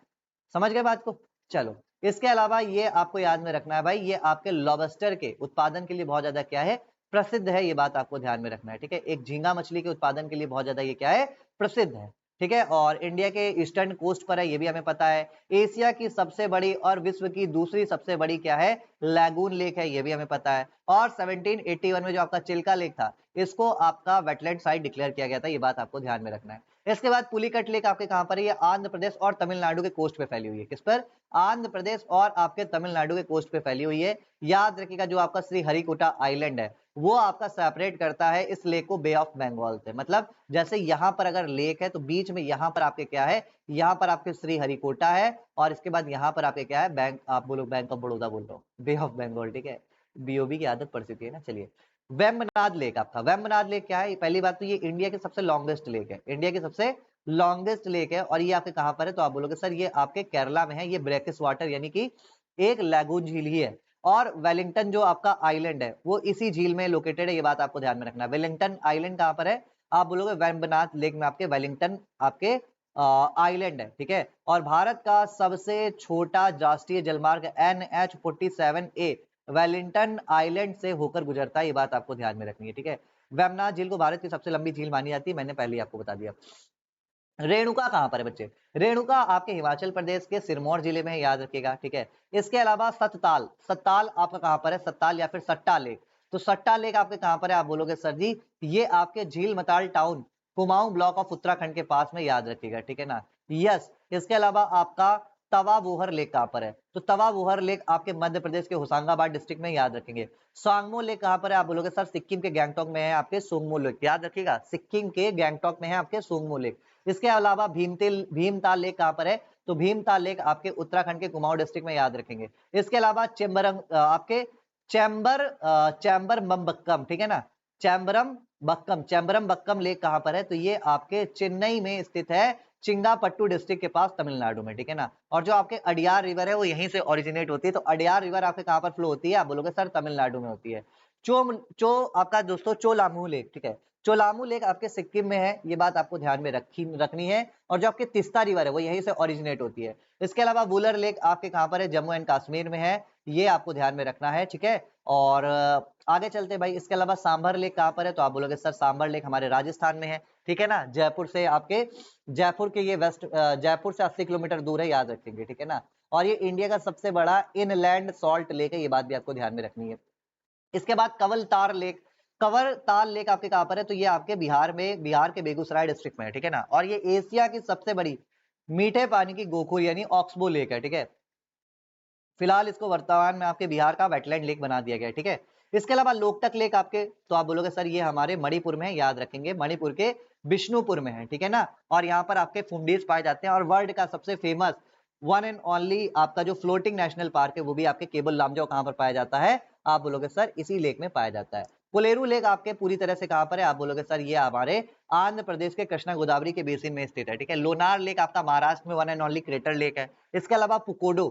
समझ गए बात को। चलो इसके अलावा ये आपको याद में रखना है भाई, ये आपके लॉबस्टर के उत्पादन के लिए बहुत ज्यादा क्या है, प्रसिद्ध है, ये बात आपको ध्यान में रखना है, ठीक है। एक झींगा मछली के उत्पादन के लिए बहुत ज्यादा ये क्या है, प्रसिद्ध है, ठीक है, और इंडिया के ईस्टर्न कोस्ट पर है, ये भी हमें पता है। एशिया की सबसे बड़ी और विश्व की दूसरी सबसे बड़ी क्या है, लैगून लेक है, ये भी हमें पता है। और 1781 में जो आपका चिल्का लेक था, इसको आपका वेटलैंड साइट डिक्लेयर किया गया था, ये बात आपको ध्यान में रखना है। इसके बाद पुलिकट लेक आपके कहां पर है, ये आंध्र प्रदेश और तमिलनाडु के कोस्ट पे फैली हुई है। किस पर, आंध्र प्रदेश और आपके तमिलनाडु के कोस्ट पे फैली हुई है। याद रखिएगा जो आपका श्री हरिकोटा आइलैंड है, वो आपका सेपरेट करता है इस लेक को बे ऑफ बंगाल से। मतलब जैसे यहां पर अगर लेक है तो बीच में यहां पर आपके क्या है, यहां पर आपके श्री हरिकोटा है, और इसके बाद यहां पर आपके क्या है, बैंक, आप बोलो बैंक ऑफ बड़ौदा बोल रहा हूँ, बे ऑफ बंगाल, ठीक है, बीओबी की आदत पड़ चुकी है ना। चलिए, वेम्बनाड लेक आपका, वेम्बनाड लेक क्या है, पहली बात तो ये इंडिया की सबसे लॉन्गेस्ट लेक है, इंडिया की सबसे लॉन्गेस्ट लेक है, और ये आपके कहां पर है, तो आप बोलोगे सर ये आपके केरला में है। ये ब्रैकिश वाटर यानी कि एक लैगून झील ही है। और वेलिंगटन जो आपका आइलैंड है वो इसी झील में लोकेटेड है, ये बात आपको ध्यान में रखना है। वेलिंगटन आइलैंड कहां पर है, आप बोलोगे वेम्बनाड लेक में आपके वेलिंगटन आपके आइलैंड है, ठीक है। और भारत का सबसे छोटा राष्ट्रीय जलमार्ग NH47A वेलिंगटन आइलैंड से होकर गुजरता है, ये बात आपको ध्यान में रखनी है, ठीक है। वेम्बनाड झील को भारत की सबसे लंबी झील मानी जाती है, मैंने पहले ही आपको बता दिया। रेणुका कहां पर है बच्चे, रेणुका आपके हिमाचल प्रदेश के सिरमौर जिले में है, याद रखिएगा, ठीक है। इसके अलावा सतताल, सतताल आपका कहां पर है, सतताल या फिर सट्टा लेक, तो सट्टा लेक आपके कहां पर है, आप बोलोगे सर जी ये आपके झील मताल town Kumaon block of Uttarakhand के पास में, याद रखिएगा, ठीक है ना। यस, इसके अलावा आपका तवा बोहर लेक कहां पर है, तो तवा बोहर लेक आपके मध्य प्रदेश के होशंगाबाद डिस्ट्रिक्ट में, याद रखेंगे। सांगमो लेक कहां पर है, आप बोलोगे सर सिक्किम के गैंगटॉक में है आपके सोंगमो लेक, याद रखिएगा, सिक्किम के गैंगटॉक में है आपके सोंगमो लेक। इसके अलावा भीमताल लेक कहां पर है, तो भीमताल लेक आपके उत्तराखंड के कुमाऊं डिस्ट्रिक्ट में, याद रखेंगे। इसके अलावा आपके चैम्बर बक्कम, ठीक है ना, चैम्बरम बक्कम लेक कहां पर है, तो ये आपके चेन्नई में स्थित है, चिंगापट्टू डिस्ट्रिक्ट के पास तमिलनाडु में, ठीक है ना। और जो आपके अडियार रिवर है वो यहीं से ओरिजिनेट होती है, तो अडियार रिवर आपके कहां पर फ्लो होती है, आप बोलोगे सर तमिलनाडु में होती है। चो आपका दोस्तों चोलामू लेक, ठीक है, चोलामू लेक आपके सिक्किम में है, ये बात आपको ध्यान में रखनी है। और जो आपके तिस्ता रिवर है वो यहीं से ओरिजिनेट होती है। इसके अलावा वुलर लेक आपके कहां पर है, जम्मू एंड कश्मीर में है, ये आपको ध्यान में रखना है, ठीक है। और आगे चलते भाई, इसके अलावा सांभर लेक कहां पर है, तो आप बोलोगे सर सांभर लेक हमारे राजस्थान में है, ठीक है ना। जयपुर से आपके जयपुर के ये जयपुर से 80 किलोमीटर दूर है, याद रखेंगे, ठीक है ना। और ये इंडिया का सबसे बड़ा इनलैंड सॉल्ट लेक है, ये बात भी आपको ध्यान में रखनी है। इसके बाद कवर ताल लेक आपके कहां पर है, तो ये आपके बिहार में, बिहार के बेगूसराय डिस्ट्रिक्ट में है, ठीक है ना। और ये एशिया की सबसे बड़ी मीठे पानी की गोखुर यानी ऑक्सबो लेक है, ठीक है। फिलहाल इसको वर्तमान में आपके बिहार का वेटलैंड लेक बना दिया गया है, ठीक है। इसके अलावा लोकटक लेक आपके, तो आप बोलोगे सर ये हमारे मणिपुर में है, याद रखेंगे, मणिपुर के बिष्णुपुर में है, ठीक है ना। और यहाँ पर आपके फुंडीज पाए जाते हैं। और वर्ल्ड का सबसे फेमस वन एंड ओनली आपका जो फ्लोटिंग नेशनल पार्क है वो भी आपके केबल लामजाओ कहां पर पाया जाता है, आप बोलोगे सर इसी लेक में पाया जाता है। कोलेरू लेक आपके पूरी तरह से कहां पर है, आप बोलोगे सर ये हमारे आंध्र प्रदेश के कृष्णा गोदावरी के बेसिन में स्थित है, ठीक है। लोनार लेक आपका महाराष्ट्र में one and only crater lake है। इसके अलावा पुकोडे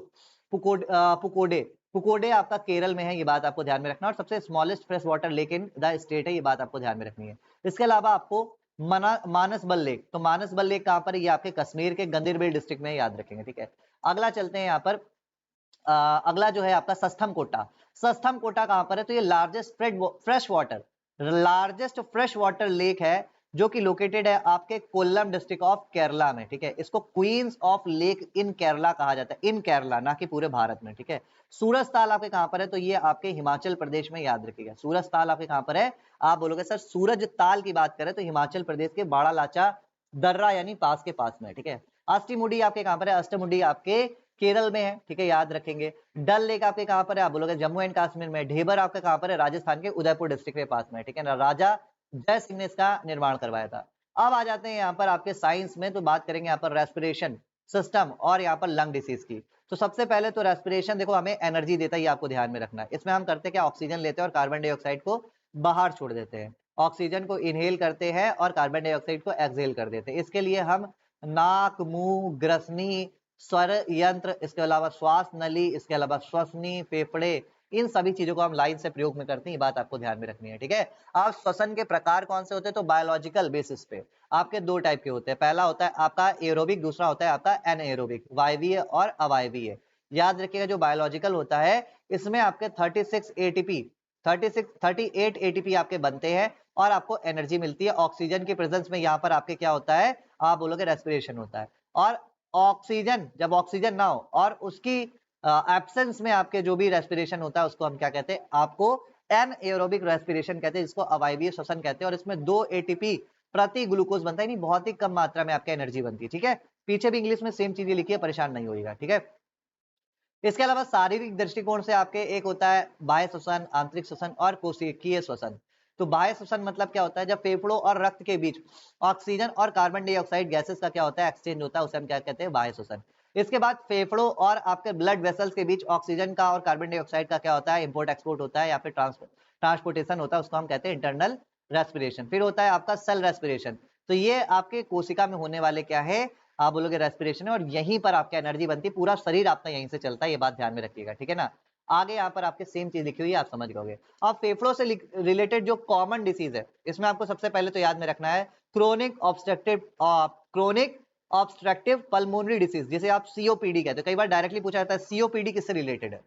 पुकोडे आपका केरल में है, ये बात आपको ध्यान में रखना। और सबसे smallest fresh water lake in the state है, ये बात आपको ध्यान में रखनी है। इसके अलावा आपको मानसबल लेक, तो मानसबल लेक कहां पर है, ये आपके कश्मीर के गंदरबल डिस्ट्रिक्ट में, याद रखेंगे, ठीक है। अगला चलते हैं यहाँ पर, अगला जो है आपका सस्थम कोटा, सस्थम कोटा कहां पर है, तो ये लार्जेस्ट फ्रेश वाटर लेक है, जो कि लोकेटेड है आपके कोल्लम डिस्ट्रिक्ट ऑफ केरला में, ठीक है। इसको queens of lake in Kerala कहा जाता है, इन केरला, ना कि पूरे भारत में, ठीक है। सूरज ताल आपके कहां पर है, तो ये आपके हिमाचल प्रदेश में, याद रखिएगा। सूरज ताल आपके कहां पर है, आप बोलोगे सर सूरज ताल की बात करें तो हिमाचल प्रदेश के बाड़ा लाचा दर्रा यानी पास के पास में, ठीक है। अष्टमुडी आपके कहां पर है, अष्टमुडी आपके केरल में है, ठीक है, याद रखेंगे। डल लेक आपके कहां पर है, आप बोलोगे जम्मू एंड कश्मीर में। ढेबर आपका कहां पर है, राजस्थान के उदयपुर डिस्ट्रिक्ट के पास में, ठीक है ना। राजा जय सिंह ने इसका निर्माण करवाया था। अब आ जाते हैं यहाँ पर आपके साइंस में, तो बात करेंगे यहाँ पर रेस्पिरेशन सिस्टम और यहाँ पर लंग डिसीज की। तो सबसे पहले तो रेस्पिरेशन देखो हमें एनर्जी देता है, ये आपको ध्यान में रखना है। इसमें हम करते क्या, ऑक्सीजन लेते हैं और कार्बन डाइऑक्साइड को बाहर छोड़ देते हैं। ऑक्सीजन को इनहेल करते हैं और कार्बन डाइऑक्साइड को एक्सहेल कर देते हैं। इसके लिए हम नाक, मुंह, ग्रसनी, स्वर यंत्र, इसके अलावा श्वास नली, इसके अलावा श्वसनी, फेफड़े, इन सभी चीजों को हम लाइन से प्रयोग में करते हैं, ये बात आपको ध्यान में रखनी है, ठीक है। अब श्वसन के प्रकार कौन से होते हैं, तो बायोलॉजिकल बेसिस पे आपके दो टाइप के होते हैं। पहला होता है आपका एरोबिक, दूसरा होता है आपका एनएरोबिक, वायवीय और अवायवीय। याद रखिएगा जो बायोलॉजिकल होता है इसमें आपके 38 एटीपी आपके बनते हैं और आपको एनर्जी मिलती है। ऑक्सीजन की प्रेजेंस में यहाँ पर आपके क्या होता है, आप बोलोगे रेस्पिरेशन होता है। और ऑक्सीजन, जब ऑक्सीजन ना हो और उसकी एब्सेंस में आपके जो भी रेस्पिरेशन होता है उसको हम क्या कहते हैं, आपको एनएरोबिक रेस्पिरेशन कहते हैं, जिसको अवायवीय श्वसन कहते हैं। और इसमें 2 एटीपी प्रति ग्लूकोज बनता है, नहीं बहुत ही कम मात्रा में आपकी एनर्जी बनती है, ठीक है। पीछे भी इंग्लिश में सेम चीजें लिखी है, परेशान नहीं होइएगा, ठीक है। इसके अलावा शारीरिक दृष्टिकोण से आपके एक होता है बाह्य श्वसन, आंतरिक श्वसन और कोशिकीय श्वसन। तो बाह्य श्वसन मतलब क्या होता है, जब फेफड़ों और रक्त के बीच ऑक्सीजन और कार्बन डाइऑक्साइड गैसेस का क्या होता है, एक्सचेंज होता है, उसे हम क्या कहते हैं, बाह्य श्वसन। इसके बाद फेफड़ों और आपके ब्लड वेसल्स के बीच ऑक्सीजन का और कार्बन डाइऑक्साइड का क्या होता है, इंपोर्ट एक्सपोर्ट होता है या फिर ट्रांसपोर्टेशन होता है, उसको हम कहते हैं इंटरनल रेस्पिरेशन। फिर होता है आपका सेल रेस्पिरेशन। तो ये आपके कोशिका में होने वाले क्या है, आप बोलोगे रेस्पिरेशन है, और यहीं पर आपका एनर्जी बनती है, पूरा शरीर आपका यहीं से चलता है, ये बात ध्यान में रखिएगा, ठीक है ना। आगे यहाँ पर आपके सेम चीज लिखी हुई है, आप समझ गए। अब फेफड़ों से रिलेटेड जो कॉमन डिसीज है, इसमें आपको सबसे पहले तो याद में रखना है क्रोनिक ऑब्स्ट्रक्टिव पल्मोनरी डिसीज, जिसे आप सीओपीडी कहते हो। कई बार डायरेक्टली पूछा जाता है सीओपीडी किससे रिलेटेड है,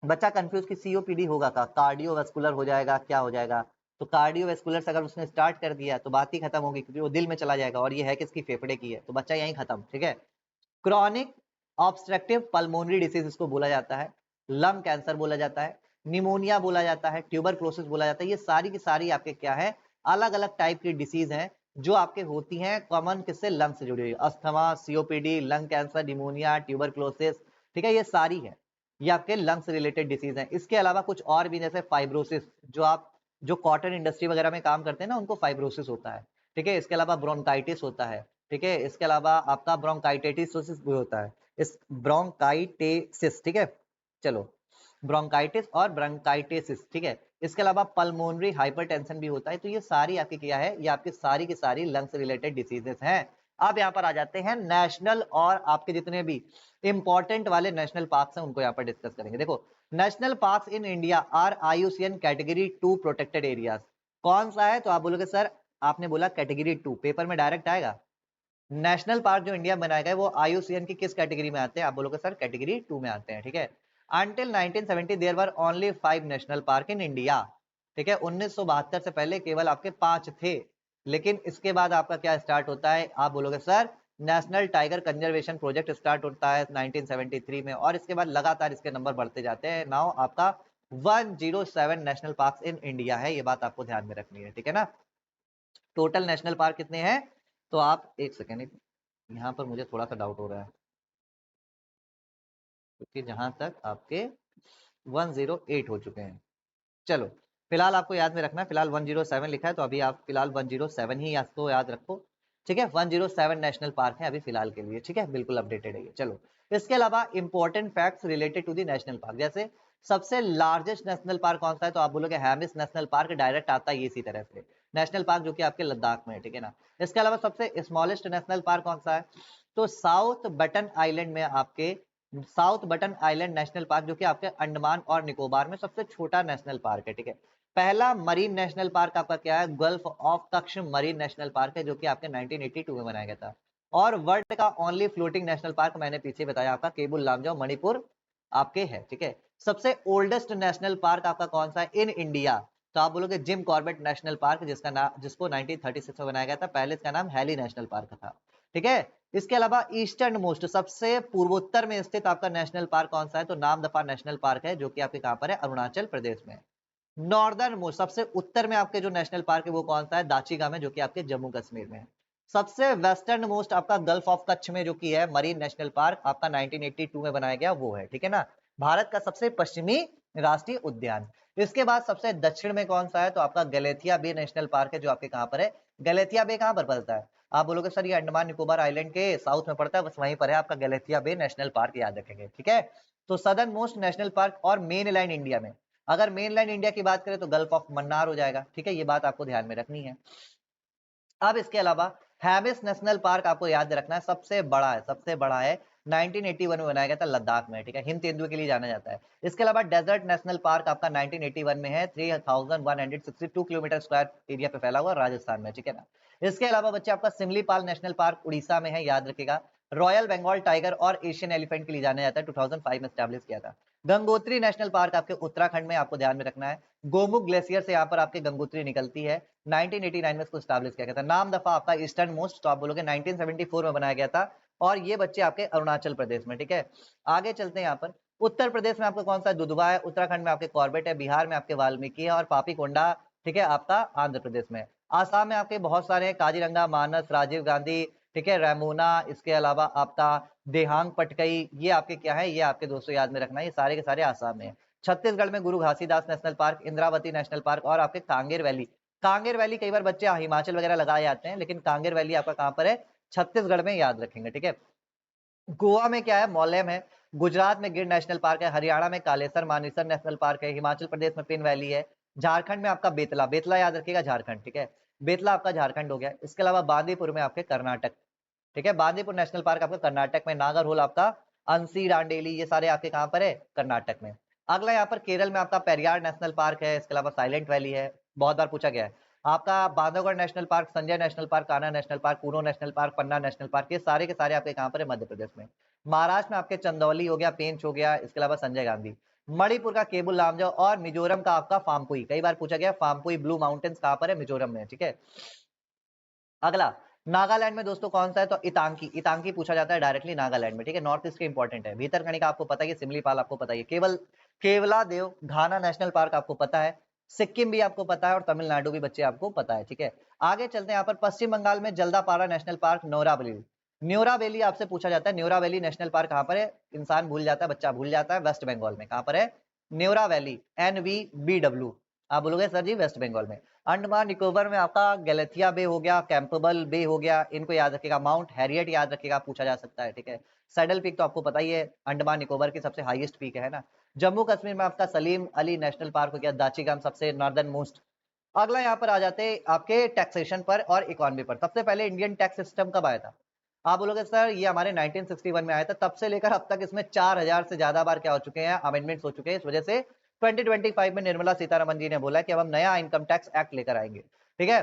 बच्चा कंफ्यूज कि सीओपीडी होगा का कार्डियोवास्कुलर हो जाएगा, क्या हो जाएगा। तो कार्डियोवास्कुलर से अगर उसने स्टार्ट कर दिया तो बात ही खत्म होगी, क्योंकि वो दिल में चला जाएगा, और ये है किसकी, फेफड़े की है, तो बच्चा यहीं खत्म, ठीक है। क्रॉनिक ऑब्स्ट्रक्टिव पल्मोनरी डिसीज इसको बोला जाता है, लंग कैंसर बोला जाता है, निमोनिया बोला जाता है, ट्यूबरक्लोसिस बोला जाता है। ये सारी की सारी आपके क्या है, अलग अलग टाइप की डिसीज हैं जो आपके होती हैं कॉमन किससे, लंग से जुड़ी हुई। Asthma, COPD, lung cancer, pneumonia, tuberculosis, ठीक है, ये सारी है, ये आपके लंग से रिलेटेड डिसीज हैं। इसके अलावा कुछ और भी, जैसे फाइब्रोसिस, जो कॉटन इंडस्ट्री वगैरह में काम करते हैं ना, उनको फाइब्रोसिस होता है, ठीक है। इसके अलावा ब्रोंकाइटिस होता है, ठीक है। इसके अलावा आपका ब्रोंकाइटिस भी होता है, इस ब्रोंकाइटिस, ठीक है। चलो, ब्रोंकाइटिस और ब्रोंकाइटिस, ठीक है। इसके अलावा पल्मोनरी हाइपरटेंशन भी होता है। तो ये सारी आपकी क्या है, ये आपकी सारी की सारी लंग से रिलेटेड डिसीजेस हैं। अब यहाँ पर आ जाते हैं नेशनल और आपके जितने भी इंपॉर्टेंट वाले नेशनल पार्क्स हैं, उनको यहाँ पर डिस्कस करेंगे। देखो, national parks in India are IUCN category 2 protected areas. कौन सा है, तो आप बोलोगे सर आपने बोला कैटेगरी 2, पेपर में डायरेक्ट आएगा। नेशनल पार्क जो इंडिया में बनाया गया है वो IUCN की किस कैटेगरी में आते हैं, आप बोलोगे सर कैटेगरी 2 में आते हैं, ठीक है। Until 1970 there were only 5 national park in India, ठीक है। 1972 से पहले केवल आपके 5 थे, लेकिन इसके बाद आपका क्या स्टार्ट होता है, आप बोलोगे sir national tiger conservation project start होता है 1973 में, और इसके बाद लगातार इसके नंबर बढ़ते जाते हैं। नाउ आपका 107 नेशनल पार्क इन इंडिया है, ये बात आपको ध्यान में रखनी है, ठीक है ना। टोटल नेशनल पार्क कितने हैं, तो आप एक सेकेंड, यहाँ पर मुझे थोड़ा सा डाउट हो रहा है, क्योंकि जहां तक आपके 108 हो चुके हैं। चलो, फिलहाल आपको याद में रखना है, फिलहाल 107 लिखा है, तो अभी आप फिलहाल 107 ही आपको याद रखो, ठीक है। 107 नेशनल पार्क है अभी फिलहाल के लिए, ठीक है, बिल्कुल अपडेटेड है ये। चलो, इसके अलावा important facts related to the national park, जैसे सबसे लार्जेस्ट नेशनल पार्क कौन सा है, तो आप बोलोगे हैमिस नेशनल पार्क, डायरेक्ट आता है इसी तरह से, नेशनल पार्क जो कि आपके लद्दाख में है, ठीक है ना। इसके अलावा सबसे स्मॉलेस्ट नेशनल पार्क कौन सा है, तो साउथ बटन आइलैंड में आपके south button island national park, जो कि आपके अंडमान और निकोबार में सबसे छोटा नेशनल पार्क है, ठीक है। पहला मरीन नेशनल पार्क आपका क्या है, gulf of Kutch marine national park है, जो कि आपके 1982 में बनाया गया था। और वर्ल्ड का ओनली फ्लोटिंग नेशनल पार्क मैंने पीछे बताया आपका केबुल लामजाओ मणिपुर आपके है, ठीक है। सबसे ओल्डेस्ट नेशनल पार्क आपका कौन सा है इन इंडिया, तो आप बोलोगे जिम कॉर्बेट नेशनल पार्क, जिसको 1936 में बनाया गया था, पहले इसका नाम हैली नेशनल पार्क था, ठीक है। इसके अलावा ईस्टर्न मोस्ट, सबसे पूर्वोत्तर में स्थित आपका नेशनल पार्क कौन सा है, तो नामदफा नेशनल पार्क है, जो कि आपके कहां पर है, अरुणाचल प्रदेश में। नॉर्दर्न मोस्ट, सबसे उत्तर में आपके जो नेशनल पार्क है वो कौन सा है, दाचीगा में, जो कि आपके जम्मू कश्मीर में है। सबसे वेस्टर्न मोस्ट आपका गल्फ ऑफ कच्छ में, जो कि है मरीन नेशनल पार्क, आपका 1982 में बनाया गया वो है, ठीक है ना। भारत का सबसे पश्चिमी राष्ट्रीय उद्यान। इसके बाद सबसे दक्षिण में कौन सा है, तो आपका गलेथिया बे नेशनल पार्क है, जो आपके कहां पर है, गलेथिया बे कहां पर पड़ता है, आप बोलोगे सर ये अंडमान निकोबार आइलैंड के साउथ में पड़ता है, बस वहीं पर है आपका गलेथिया बे नेशनल पार्क, याद रखेंगे, ठीक है। तो सदर्न मोस्ट नेशनल पार्क और मेन लाइन इंडिया में, अगर मेन लाइन इंडिया की बात करें तो गल्फ ऑफ मन्नार हो जाएगा, ठीक है, ये बात आपको ध्यान में रखनी है। अब इसके अलावा हैबिस नेशनल पार्क आपको याद रखना है, सबसे बड़ा है, सबसे बड़ा है, 1981 में बनाया गया था लद्दाख में, ठीक है, हिम तेंदुए के लिए जाना जाता है। इसके अलावा डेजर्ट नेशनल पार्क आपका 1981 में है, 3162 किलोमीटर स्क्वायर एरिया पे फैला हुआ राजस्थान में, ठीक है ना। इसके अलावा बच्चे आपका सिमलीपाल नेशनल पार्क उड़ीसा में है, याद रखेगा। रॉयल बंगाल टाइगर और एशियन एलिफेंट के लिए जाना जाता है, 2005 में स्टैब्लिश किया था। गंगोत्री नेशनल पार्क आपके उत्तराखंड में, आपको ध्यान में रखना है। गोमुख ग्लेशियर से यहाँ पर आपके गंगोत्री निकलती है, 1989 में इसको स्टैब्लिश किया गया था। नाम दफा आपका ईस्टर्न मोस्ट, तो आप बोलोगे 1974 में बनाया गया था, और ये बच्चे आपके अरुणाचल प्रदेश में, ठीक है। आगे चलते हैं यहाँ पर, उत्तर प्रदेश में आपका कौन सा, दुधवा है, उत्तराखंड में आपके कॉर्बेट है, बिहार में आपके वाल्मीकि है, और पापीकोंडा, ठीक है, आपका आंध्र प्रदेश में। आसाम में आपके बहुत सारे हैं, काजीरंगा, मानस, राजीव गांधी, ठीक है, रेमूना, इसके अलावा आपका देहांग पटकई, ये आपके क्या है, ये आपके दोस्तों याद में रखना है, ये सारे के सारे आसाम में है। छत्तीसगढ़ में गुरु Ghasidas national park, Indravati national park, और आपके कांगेर वैली। कांगेर वैली कई बार बच्चे हिमाचल वगैरह लगाए जाते हैं, लेकिन कांगेर वैली आपका कहाँ पर है, छत्तीसगढ़ में, याद रखेंगे, ठीक है। गोवा में क्या है, मौलेम है। गुजरात में गिर नेशनल पार्क है। हरियाणा में कालेसर मानेसर नेशनल पार्क है। हिमाचल प्रदेश में पिन वैली है। झारखंड में आपका बेतला, बेतला याद रखिएगा, झारखंड, ठीक है, बेतला आपका झारखंड हो गया। इसके अलावा बांदीपुर में आपके कर्नाटक, ठीक है, बांदीपुर नेशनल पार्क आपका कर्नाटक में। नागरहोल आपका, अंसी, डांडेली, ये सारे आपके कहां पर है, कर्नाटक में। अगला यहाँ पर केरल में आपका पेरियार नेशनल पार्क है। इसके अलावा साइलेंट वैली है, बहुत बार पूछा गया है। आपका Bandhavgarh national park, Sanjay national park, Kanha national park, Kuno national park, Panna national park, ये सारे के सारे आपके कहां पर है, मध्य प्रदेश में। महाराष्ट्र में आपके चंदौली हो गया, पेंच हो गया, इसके अलावा संजय गांधी। मणिपुर का केबुल लामजाओ, और मिजोरम का आपका फामपुई, कई बार पूछा गया, फामपुई ब्लू माउंटेन्स कहां पर है, मिजोरम में, ठीक है। अगला नागालैंड में दोस्तों कौन सा है, तो इतांकी, इतांकी पूछा जाता है डायरेक्टली नागालैंड में, ठीक है। नॉर्थ ईस्ट के इंपॉर्टेंट है। भीतरकनिका आपको पता है, सिमलीपाल आपको पता है, केवल केवला देव घाना नेशनल पार्क आपको पता है, सिक्किम भी आपको पता है, और तमिलनाडु भी बच्चे आपको पता है, ठीक है। आगे चलते हैं यहाँ पर, पश्चिम बंगाल में जल्दापाड़ा नेशनल पार्क, न्योरावली, न्योरावली आपसे पूछा जाता है, न्योरावली नेशनल पार्क कहाँ पर है, इंसान भूल जाता है, बच्चा भूल जाता है, वेस्ट बंगाल में, कहाँ पर है, न्योरावली, NVBW, आप बोलोगे सर जी वेस्ट बंगाल में। अंडमान निकोबार में आपका गैलेथिया बे हो गया, कैंपेबल बे हो गया, इनको याद रखिएगा। माउंट हैरियट याद रखिएगा, पूछा जा सकता है, ठीक है। सैडल पीक तो आपको पता ही है, अंडमान निकोबार की सबसे हाईएस्ट पीक है ना। जम्मू कश्मीर में आपका सलीम अली नेशनल पार्क हो गया, दाचिगाम सबसे नॉर्दर्न मोस्ट। अगला यहाँ पर आ जाते हैं आपके टैक्सेशन पर और इकोनॉमी पर। सबसे पहले इंडियन टैक्स सिस्टम कब आया था, आप बोलोगे सर ये हमारे 1961 में आया था, तब से लेकर अब तक इसमें 4000 से ज्यादा बार क्या हो चुके हैं, अमेंडमेंट्स हो चुके हैं। इस वजह से 2025 में निर्मला सीतारमण जी ने बोला कि अब हम नया इनकम टैक्स एक्ट लेकर आएंगे, ठीक है।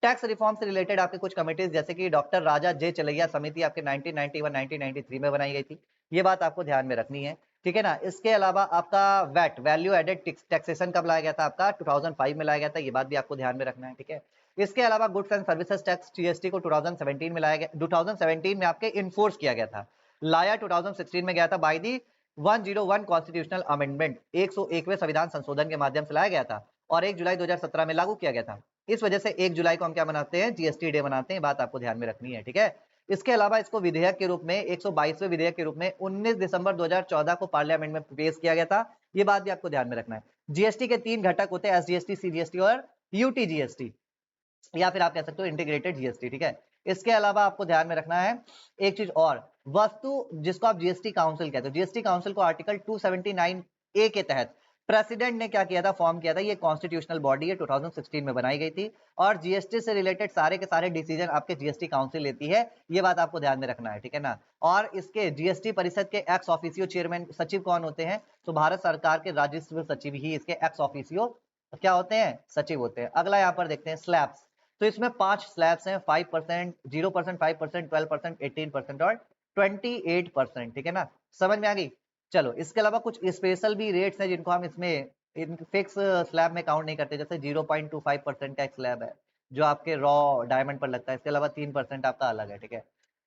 टैक्स रिफॉर्म से रिलेटेड आपके कुछ कमिटीज, जैसे कि डॉक्टर राजा जे चलैया समिति आपके 1991-1993 में बनाई गई थी, ये बात आपको ध्यान में रखनी है, ठीक है ना। इसके अलावा आपका वैट, वैल्यू एडेड टैक्सेशन कब लाया गया था, आपका 2005 में लाया गया था, ये बात भी आपको ध्यान में रखना है, ठीक है। इसके अलावा goods and services tax GST को 2017 में लाया गया, 2017 में आपके इन्फोर्स किया गया था, लाया 2016 में गया था बाय दी 101 कॉन्स्टिट्यूशनल अमेंडमेंट, 101वें संविधान संशोधन के माध्यम से लाया गया था, और 1 जुलाई 2017 में लागू किया गया था। इस वजह से 1 जुलाई को हम क्या मनाते हैं, GST डे मनाते हैं, बात आपको ध्यान में रखनी है, ठीक है। इसके अलावा इसको विधेयक के रूप में 122वें विधेयक के रूप में 19 दिसंबर 2014 को पार्लियामेंट में पेश किया गया था, ये बात भी आपको ध्यान में रखना है। GST के 3 घटक होते हैं, SGST, CGST और UTGST, या फिर आप कह सकते हो इंटीग्रेटेड जीएसटी, ठीक है। इसके अलावा आपको ध्यान में रखना है एक चीज और, वस्तु जिसको आप जीएसटी काउंसिल कहते हो, जीएसटी काउंसिल को आर्टिकल 279A के तहत प्रेसिडेंट ने क्या किया था, फॉर्म किया था, ये कॉन्स्टिट्यूशनल बॉडी है, 2016 में बनाई गई थी, और जीएसटी से रिलेटेड सारे के सारे डिसीजन आपके जीएसटी काउंसिल लेती है, ये बात आपको ध्यान में रखना है, ठीक है ना। और इसके जीएसटी परिषद के एक्स ऑफिसियो चेयरमैन सचिव कौन होते हैं, तो भारत सरकार के राजस्व सचिव ही इसके एक्स ऑफिसियो क्या होते हैं, सचिव होते हैं। अगला यहाँ पर देखते हैं स्लैब्स, तो इसमें 5 स्लैब्स हैं, 5%, 0%, 5%, 12%, 18% और 28%, ठीक है ना, समझ में आ गई। चलो इसके अलावा कुछ स्पेशल भी रेट्स हैं जिनको हम इसमें फिक्स स्लैब में काउंट नहीं करते, जैसे 0.25% का एक स्लैब है जो आपके रॉ डायमंड पर लगता है, इसके अलावा 3% आपका अलग है, ठीक है।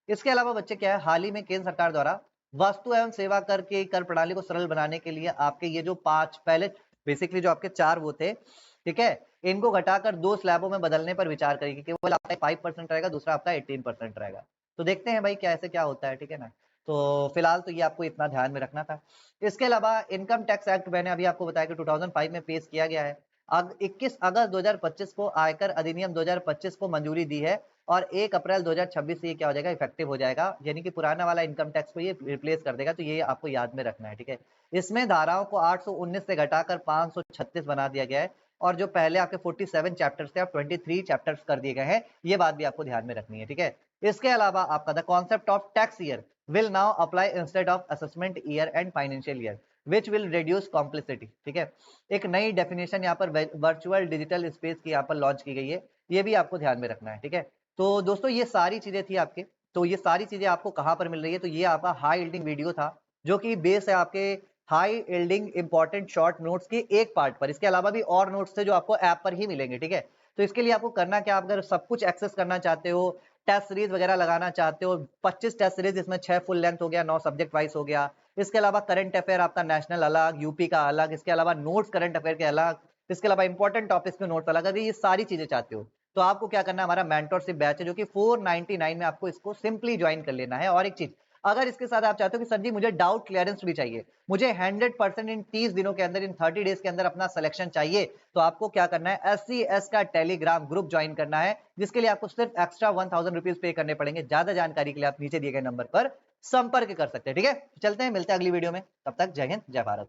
इसके अलावा बच्चे क्या है, हाल ही में केंद्र सरकार द्वारा वस्तु एवं सेवा कर के कर प्रणाली को सरल बनाने के लिए आपके ये जो 5 पहले बेसिकली जो आपके 4 वो थे, ठीक है, इनको घटाकर 2 स्लैबों में बदलने पर विचार करेगी, केवल आपका 5% रहेगा, दूसरा आपका 18% रहेगा। तो देखते हैं भाई क्या ऐसे क्या होता है, ठीक है ना। तो फिलहाल तो ये आपको इतना ध्यान में रखना था। इसके अलावा इनकम टैक्स एक्ट मैंने अभी आपको बताया कि 2005 में पेश किया गया है। अब 21 अगस्त 2025 को आयकर अधिनियम 2025 को मंजूरी दी है, और 1 अप्रैल 2026 से ये क्या हो जाएगा, इफेक्टिव हो जाएगा, यानी कि पुराना वाला इनकम टैक्स को ये रिप्लेस कर देगा, तो ये आपको याद में रखना है, ठीक है। इसमें धाराओं को 819 से घटाकर 536 बना दिया गया है, और जो पहले आपके 47 चैप्टर्स थे, अब 23 चैप्टर्स कर दिए गए हैं, ये बात भी आपको ध्यान में रखनी है, ठीक है। इसके अलावा आपका the concept of tax year will now apply instead of assessment year and financial year which will reduce complexity, ठीक है। एक नई डेफिनेशन यहाँ पर वर्चुअल डिजिटल स्पेस की यहाँ पर लॉन्च की गई है, ये भी आपको ध्यान में रखना है, ठीक है। तो दोस्तों ये सारी चीजें थी आपके तो ये सारी चीजें आपको कहाँ पर मिल रही है? तो ये आपका हाई यील्डिंग वीडियो था, जो कि बेस है आपके high yielding important short notes के एक पार्ट पर। इसके अलावा भी और नोट्स थे जो आपको ऐप पर ही मिलेंगे, ठीक है? तो इसके लिए आपको करना क्या, आप अगर सब कुछ एक्सेस करना चाहते हो, टेस्ट सीरीज वगैरह लगाना चाहते हो, 25 टेस्ट सीरीज, इसमें 6 फुल लेंथ हो गया, 9 सब्जेक्ट वाइज हो गया। इसके अलावा करंट अफेयर आपका नेशनल अलग, यूपी का अलग, इसके अलावा नोट्स करंट अफेयर के अलग, इसके अलावा इंपॉर्टेंट टॉपिक्स के नोट्स अलग। अगर ये सारी चीजें चाहते हो तो आपको क्या करना है, हमारा मेंटरशिप बैच है जो कि 499 में आपको इसको सिंपली ज्वाइन कर लेना है। और एक चीज, अगर इसके साथ आप चाहते हो कि सर जी मुझे डाउट क्लियरेंस भी चाहिए, मुझे 100% इन 30 दिनों के अंदर, इन 30 डेज के अंदर अपना सिलेक्शन चाहिए, तो आपको क्या करना है, SCS का टेलीग्राम ग्रुप ज्वाइन करना है, जिसके लिए आपको सिर्फ एक्स्ट्रा 1000 रुपीज पे करने पड़ेंगे। ज्यादा जानकारी के लिए आप नीचे दिए गए नंबर पर संपर्क कर सकते हैं, ठीक है? तो चलते हैं, मिलते हैं अगली वीडियो में, तब तक जय हिंद, जय भारत।